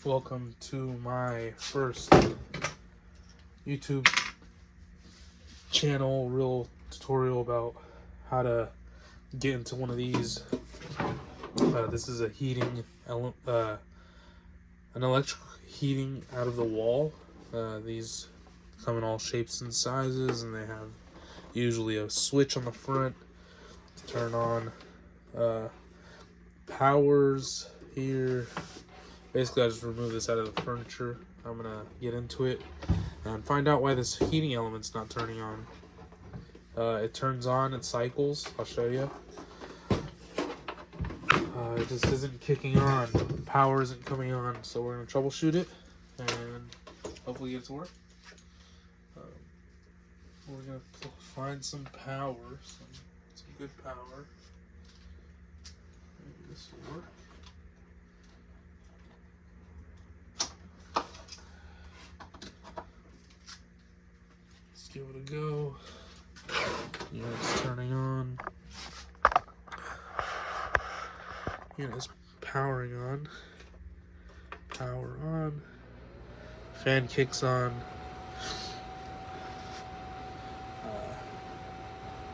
Welcome to my first YouTube channel, real tutorial about how to get into one of these. This is a heating an electric heating out of the wall. These come in all shapes and sizes, and they have usually a switch on the front to turn on powers here. Basically, I just remove this out of the furniture. I'm gonna get into it and find out why this heating element's not turning on. It turns on, it cycles. I'll show you. It just isn't kicking on. Power isn't coming on, so we're gonna troubleshoot it and hopefully get it to work. We're gonna find some power, some good power. Maybe this will work. Let's give it a go. Yeah, it's turning on. Unit's powering on. Power on. Fan kicks on.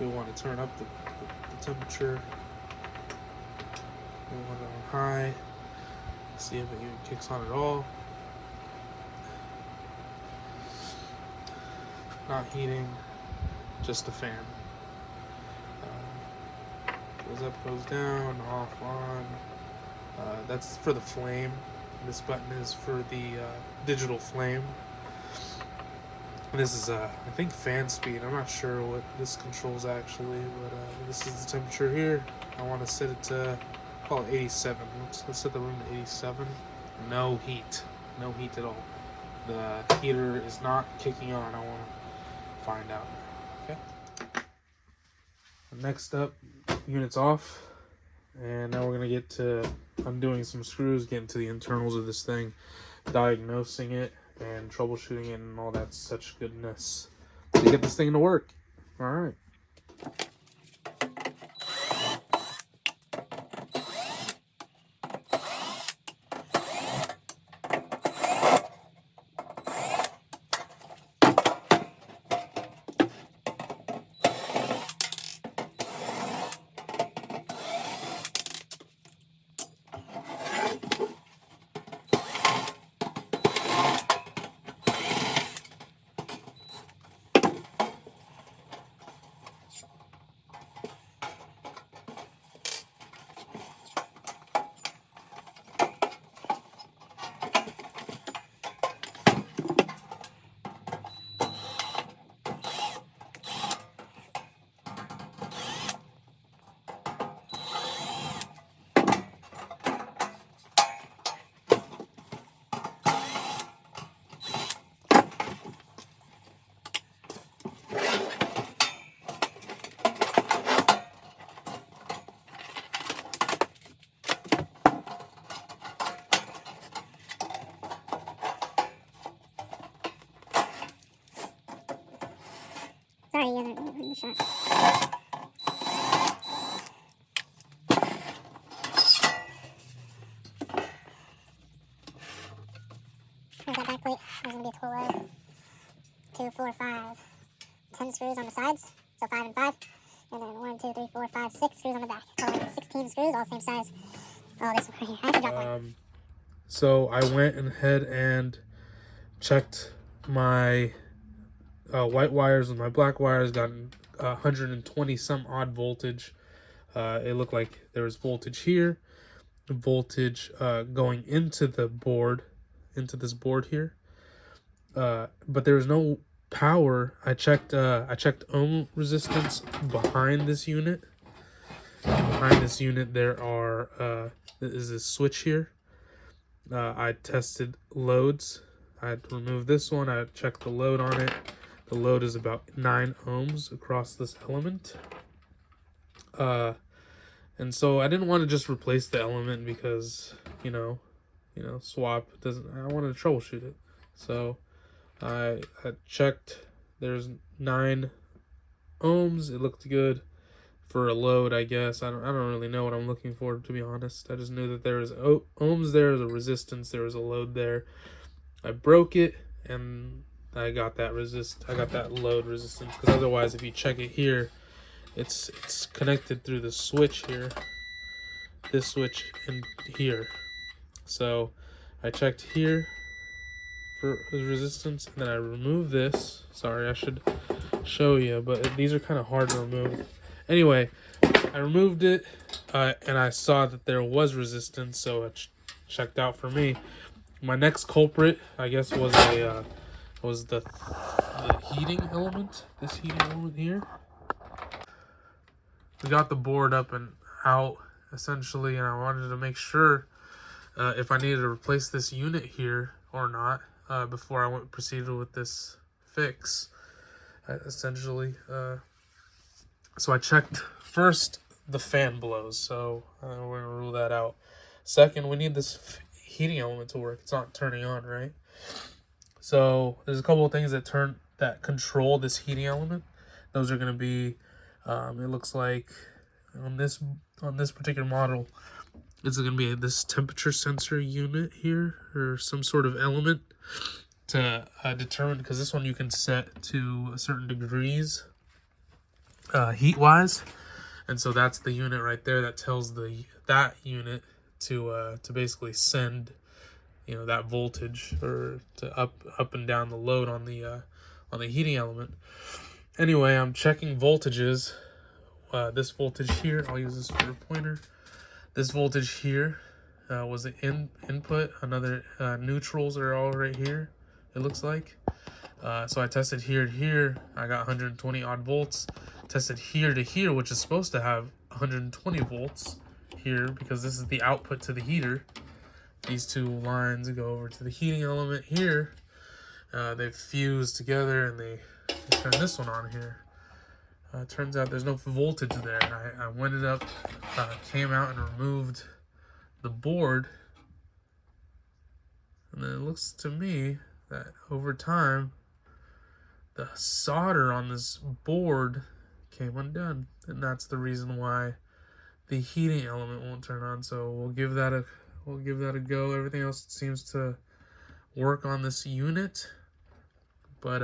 We want to turn up the temperature. We want it on high. See if it even kicks on at all. Not heating, just a fan. Goes up, goes down, off, on. That's for the flame. This button is for the digital flame. This is, I think, fan speed. I'm not sure what this controls actually, but this is the temperature here. I want to set it to, call it 87. Let's set the room to 87. No heat. No heat at all. The heater is not kicking on. I want to find out. Okay. Next up, unit's off. And now we're going to get to undoing some screws, getting to the internals of this thing, diagnosing it, and troubleshooting it and all that such goodness to get this thing to work. All right. Sorry, you haven't shot. There's that back plate. There's going to be a total of 2, 4, 5, 10 screws on the sides. So 5 and 5. And then 1, 2, 3, 4, 5, 6 screws on the back. Total 16 screws, all the same size. Oh, this one right here. I have to drop one. So I went ahead and checked my white wires with my black wires, got 120 some odd voltage. It looked like there was voltage here, voltage going into the board, into this board here, but there was no power. I checked ohm resistance behind this unit. Behind this unit there are is this switch here. I tested loads. I had to remove this one. I checked the load on it. The load is about 9 ohms across this element. And so I didn't want to just replace the element because, swap doesn't, I wanted to troubleshoot it. So I checked, there's 9 ohms. It looked good. for a load, I guess. I don't really know what I'm looking for, to be honest. I just knew that there was ohms there, was a resistance, there was a load there. I broke it, and I got that load resistance, because otherwise, if you check it here, it's connected through the switch here, this switch in here. So I checked here for resistance, and then I removed this. Sorry, I should show you, but these are kind of hard to remove. Anyway, I removed it, and I saw that there was resistance, so it checked out for me. My next culprit, I guess, was the heating element. This heating element here. We got the board up and out essentially, and I wanted to make sure if I needed to replace this unit here or not before I proceeded with this fix. Essentially, so I checked first the fan blows, so we're gonna rule that out. Second, we need this heating element to work. It's not turning on, right? So there's a couple of things that control this heating element. Those are gonna be, it looks like on this particular model, it's gonna be this temperature sensor unit here, or some sort of element to determine, because this one you can set to a certain degrees heat wise, and so that's the unit right there that tells that unit to basically send, you know, that voltage, or to up and down the load on the heating element. Anyway, I'm checking voltages. This voltage here, I'll use this for a pointer. This voltage here was the input. Another neutrals are all right here, it looks like. So I tested here to here. I got 120 odd volts. Tested here to here, which is supposed to have 120 volts here, because this is the output to the heater. These two lines go over to the heating element here. They've fused together, and they turn this one on here. Turns out there's no voltage there. I winded up, came out and removed the board, and then it looks to me that over time the solder on this board came undone, and that's the reason why the heating element won't turn on. So we'll give that a go. Everything else seems to work on this unit, but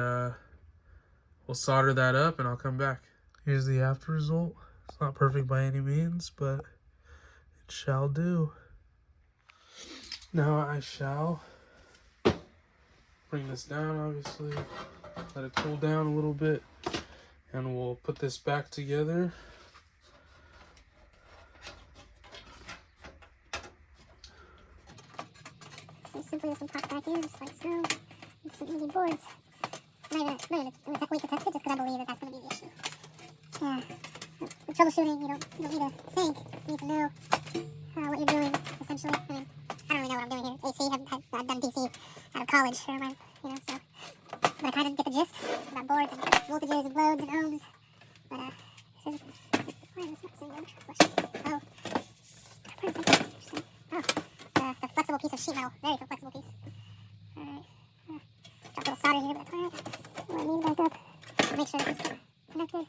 we'll solder that up and I'll come back. Here's the after result. It's not perfect by any means, but it shall do. Now I shall bring this down, obviously, let it cool down a little bit, and we'll put this back together. So simply this one pops back in, just like so. It's some easy boards. I'm not even wait to test it, just because I believe that that's going to be the issue. Yeah. With troubleshooting, you don't need to think. You need to know what you're doing, essentially. I mean, I don't really know what I'm doing here. AC, I've done DC out of college, so. But I kind of get the gist about boards and voltages and loads and ohms. But this is, why is this not saying oh, perfect. Interesting. Oh, the flexible piece of sheet metal, very flexible piece. All right, drop a little solder here, but that's all right. Let me back up. Make sure this is connected.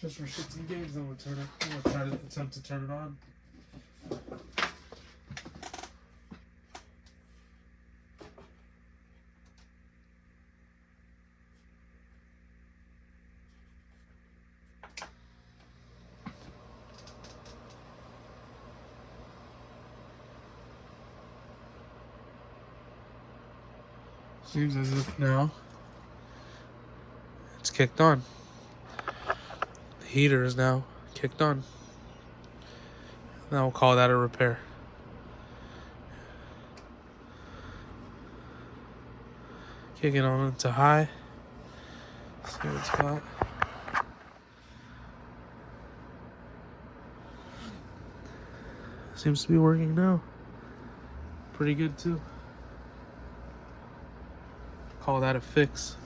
Just for shits and gigs, I'm gonna try to attempt to turn it on. Seems as if now it's kicked on. The heater is now kicked on. Now we'll call that a repair. Kick it on into high. See what it's got. Seems to be working now. Pretty good too. Call that a fix.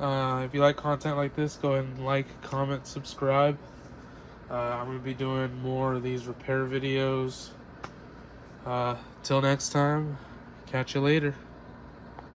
If you like content like this, go ahead and like, comment, subscribe. I'm going to be doing more of these repair videos. Till next time, catch you later.